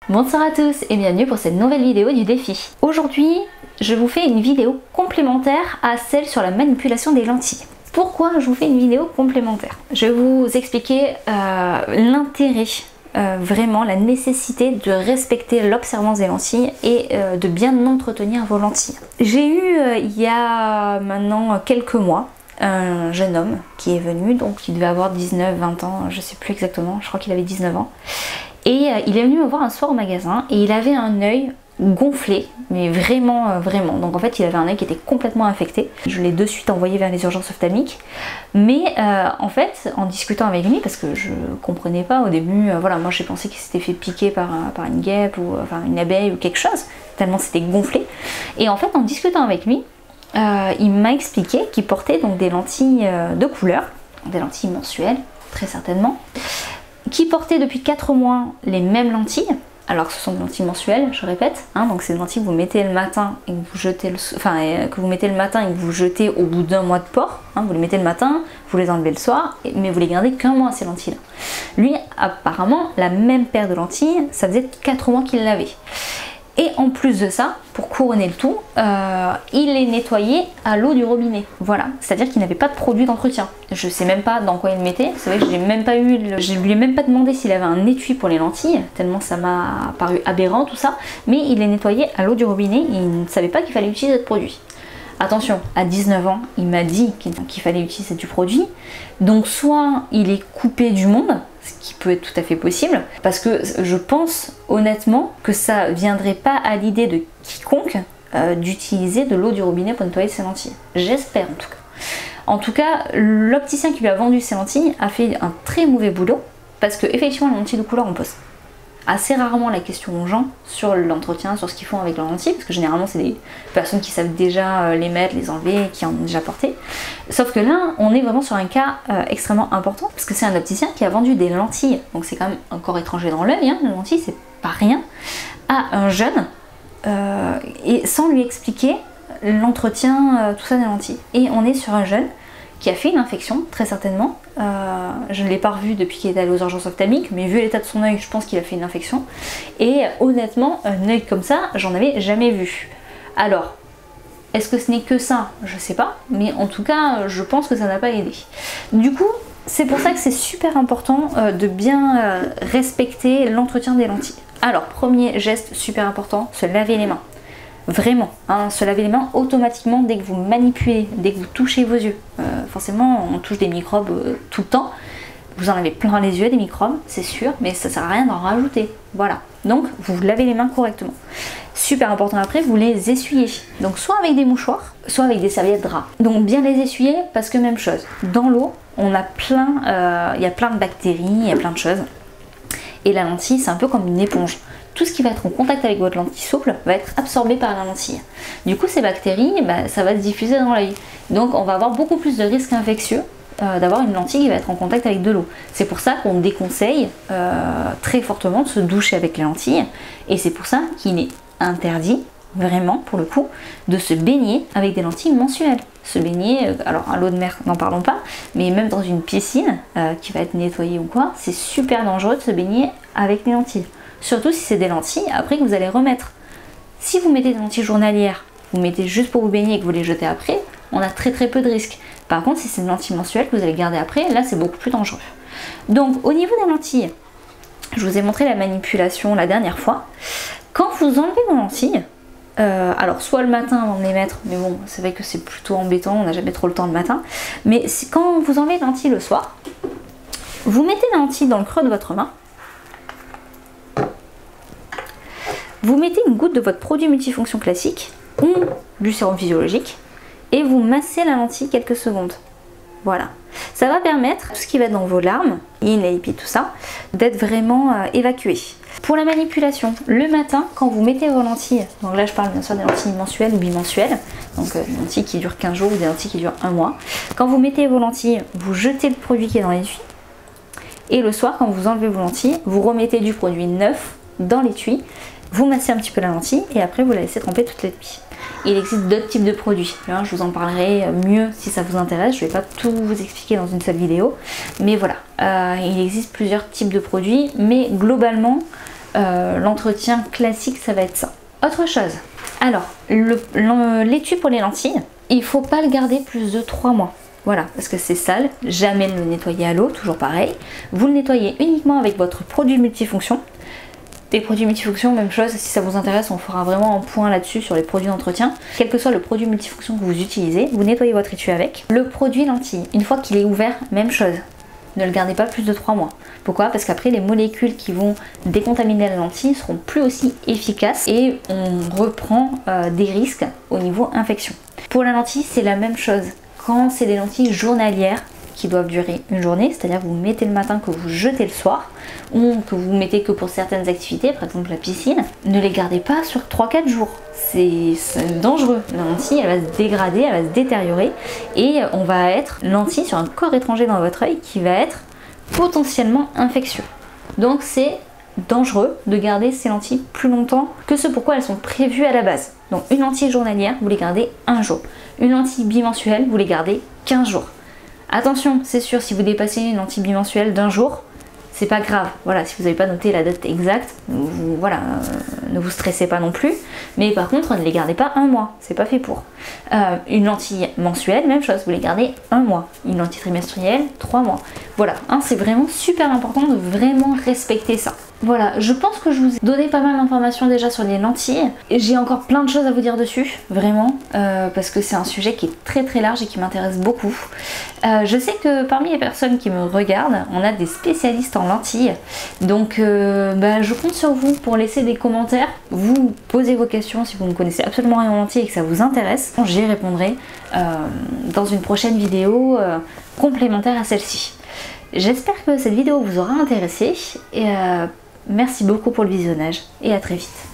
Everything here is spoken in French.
Bonsoir à tous et bienvenue pour cette nouvelle vidéo du défi. Aujourd'hui, je vous fais une vidéo complémentaire à celle sur la manipulation des lentilles. Pourquoi je vous fais une vidéo complémentaire? Je vais vous expliquer l'intérêt, vraiment la nécessité de respecter l'observance des lentilles et de bien entretenir vos lentilles. J'ai eu il y a maintenant quelques mois un jeune homme qui est venu, donc il devait avoir 19-20 ans, je sais plus exactement, je crois qu'il avait 19 ans. Et il est venu me voir un soir au magasin et il avait un œil gonflé, mais vraiment, vraiment. Donc en fait, il avait un œil qui était complètement infecté. Je l'ai de suite envoyé vers les urgences ophtalmiques. Mais en fait, en discutant avec lui, parce que je comprenais pas au début, voilà, moi j'ai pensé qu'il s'était fait piquer par une guêpe ou enfin une abeille ou quelque chose, tellement c'était gonflé. Et en fait, en discutant avec lui, il m'a expliqué qu'il portait donc des lentilles de couleur, des lentilles mensuelles, très certainement, qui portait depuis 4 mois les mêmes lentilles. Alors ce sont des lentilles mensuelles, je répète, hein, donc c'est des lentilles que vous mettez le matin et que vous jetez que vous mettez le matin et que vous jetez au bout d'un mois de port. Hein, vous les mettez le matin, vous les enlevez le soir, mais vous les gardez qu'un mois ces lentilles-là. Lui, apparemment, la même paire de lentilles, ça faisait 4 mois qu'il l'avait. Et en plus de ça, pour couronner le tout, il les nettoyait à l'eau du robinet. Voilà, c'est-à-dire qu'il n'avait pas de produit d'entretien. Je sais même pas dans quoi il le mettait. C'est vrai que je lui ai même pas demandé s'il avait un étui pour les lentilles, tellement ça m'a paru aberrant tout ça. Mais il les nettoyait à l'eau du robinet. Il ne savait pas qu'il fallait utiliser ce produit. Attention, à 19 ans, il m'a dit qu'il fallait utiliser du produit. Donc soit il est coupé du monde, ce qui peut être tout à fait possible, parce que je pense honnêtement que ça viendrait pas à l'idée de quiconque d'utiliser de l'eau du robinet pour nettoyer ses lentilles. J'espère en tout cas. En tout cas, l'opticien qui lui a vendu ses lentilles a fait un très mauvais boulot, parce que effectivement les lentilles de couleur on pose assez rarement la question aux gens sur l'entretien, sur ce qu'ils font avec leurs lentilles, parce que généralement c'est des personnes qui savent déjà les mettre, les enlever, qui en ont déjà porté. Sauf que là, on est vraiment sur un cas extrêmement important, parce que c'est un opticien qui a vendu des lentilles, donc c'est quand même un corps étranger dans l'œil, hein, les lentilles c'est pas rien, à un jeune, et sans lui expliquer l'entretien, tout ça des lentilles. Et on est sur un jeune qui a fait une infection, très certainement. Je ne l'ai pas revu depuis qu'il est allé aux urgences ophtalmiques, mais vu l'état de son œil, je pense qu'il a fait une infection. Et honnêtement, un œil comme ça, j'en avais jamais vu. Alors, est-ce que ce n'est que ça? Je sais pas, mais en tout cas, je pense que ça n'a pas aidé. Du coup, c'est pour ça que c'est super important de bien respecter l'entretien des lentilles. Alors, premier geste super important, se laver les mains. Vraiment, hein, se laver les mains automatiquement dès que vous manipulez, dès que vous touchez vos yeux. Forcément, on touche des microbes tout le temps. Vous en avez plein les yeux des microbes, c'est sûr, mais ça sert à rien d'en rajouter. Voilà. Donc, vous lavez les mains correctement. Super important après, vous les essuyez. Donc, soit avec des mouchoirs, soit avec des serviettes drap. Donc, bien les essuyer parce que même chose. Dans l'eau, on a il y a plein de bactéries, il y a plein de choses. Et la lentille, c'est un peu comme une éponge. Tout ce qui va être en contact avec votre lentille souple va être absorbé par la lentille. Du coup, ces bactéries, ça va se diffuser dans l'œil. Donc, on va avoir beaucoup plus de risques infectieux d'avoir une lentille qui va être en contact avec de l'eau. C'est pour ça qu'on déconseille très fortement de se doucher avec les lentilles. Et c'est pour ça qu'il est interdit, vraiment, pour le coup, de se baigner avec des lentilles mensuelles. Se baigner, alors à l'eau de mer, n'en parlons pas, mais même dans une piscine qui va être nettoyée ou quoi, c'est super dangereux de se baigner avec les lentilles. Surtout si c'est des lentilles après que vous allez remettre. Si vous mettez des lentilles journalières, vous mettez juste pour vous baigner et que vous les jetez après, on a très peu de risques. Par contre, si c'est des lentilles mensuelles que vous allez garder après, là c'est beaucoup plus dangereux. Donc au niveau des lentilles, je vous ai montré la manipulation la dernière fois. Quand vous enlevez vos lentilles, alors soit le matin avant de les mettre, mais bon c'est vrai que c'est plutôt embêtant, on n'a jamais trop le temps le matin, mais quand vous enlevez les lentilles le soir, vous mettez les lentilles dans le creux de votre main. Vous mettez une goutte de votre produit multifonction classique ou du sérum physiologique et vous massez la lentille quelques secondes. Voilà. Ça va permettre tout ce qui va dans vos larmes, les lipides, tout ça, d'être vraiment évacué. Pour la manipulation, le matin, quand vous mettez vos lentilles, donc là je parle bien sûr des lentilles mensuelles ou bimensuelles, donc des lentilles qui durent 15 jours ou des lentilles qui durent 1 mois. Quand vous mettez vos lentilles, vous jetez le produit qui est dans l'étui. Et le soir, quand vous enlevez vos lentilles, vous remettez du produit neuf dans l'étui. Vous massez un petit peu la lentille et après vous la laissez tremper toute la nuit. Il existe d'autres types de produits. Là, je vous en parlerai mieux si ça vous intéresse. Je ne vais pas tout vous expliquer dans une seule vidéo. Mais voilà, il existe plusieurs types de produits. Mais globalement, l'entretien classique, ça va être ça. Autre chose, alors l'étui pour les lentilles, il faut pas le garder plus de 3 mois. Voilà, parce que c'est sale, jamais le nettoyer à l'eau, toujours pareil. Vous le nettoyez uniquement avec votre produit multifonction. Des produits multifonctions, même chose, si ça vous intéresse, on fera vraiment un point là-dessus sur les produits d'entretien. Quel que soit le produit multifonction que vous utilisez, vous nettoyez votre étui avec. Le produit lentille, une fois qu'il est ouvert, même chose. Ne le gardez pas plus de 3 mois. Pourquoi? Parce qu'après, les molécules qui vont décontaminer la lentille seront plus aussi efficaces et on reprend des risques au niveau infection. Pour la lentille, c'est la même chose. Quand c'est des lentilles journalières qui doivent durer une journée, c'est-à-dire que vous mettez le matin, que vous jetez le soir, ou que vous mettez que pour certaines activités, par exemple la piscine, ne les gardez pas sur 3-4 jours. C'est dangereux. La lentille, elle va se dégrader, elle va se détériorer, et on va être lentille sur un corps étranger dans votre œil qui va être potentiellement infectieux. Donc c'est dangereux de garder ces lentilles plus longtemps que ce pourquoi elles sont prévues à la base. Donc une lentille journalière, vous les gardez 1 jour. Une lentille bimensuelle, vous les gardez 15 jours. Attention, c'est sûr, si vous dépassez une lentille bimensuelle d'1 jour, c'est pas grave. Voilà, si vous n'avez pas noté la date exacte, voilà, ne vous stressez pas non plus. Mais par contre, ne les gardez pas 1 mois, c'est pas fait pour. Une lentille mensuelle, même chose, vous les gardez 1 mois. Une lentille trimestrielle, 3 mois. Voilà, hein, c'est vraiment super important de vraiment respecter ça. Voilà, je pense que je vous ai donné pas mal d'informations déjà sur les lentilles. Et j'ai encore plein de choses à vous dire dessus, vraiment, parce que c'est un sujet qui est très très large et qui m'intéresse beaucoup. Je sais que parmi les personnes qui me regardent, on a des spécialistes en lentilles. Donc je compte sur vous pour laisser des commentaires. Vous posez vos questions si vous ne connaissez absolument rien en lentilles et que ça vous intéresse. J'y répondrai dans une prochaine vidéo complémentaire à celle-ci. J'espère que cette vidéo vous aura intéressé et merci beaucoup pour le visionnage et à très vite.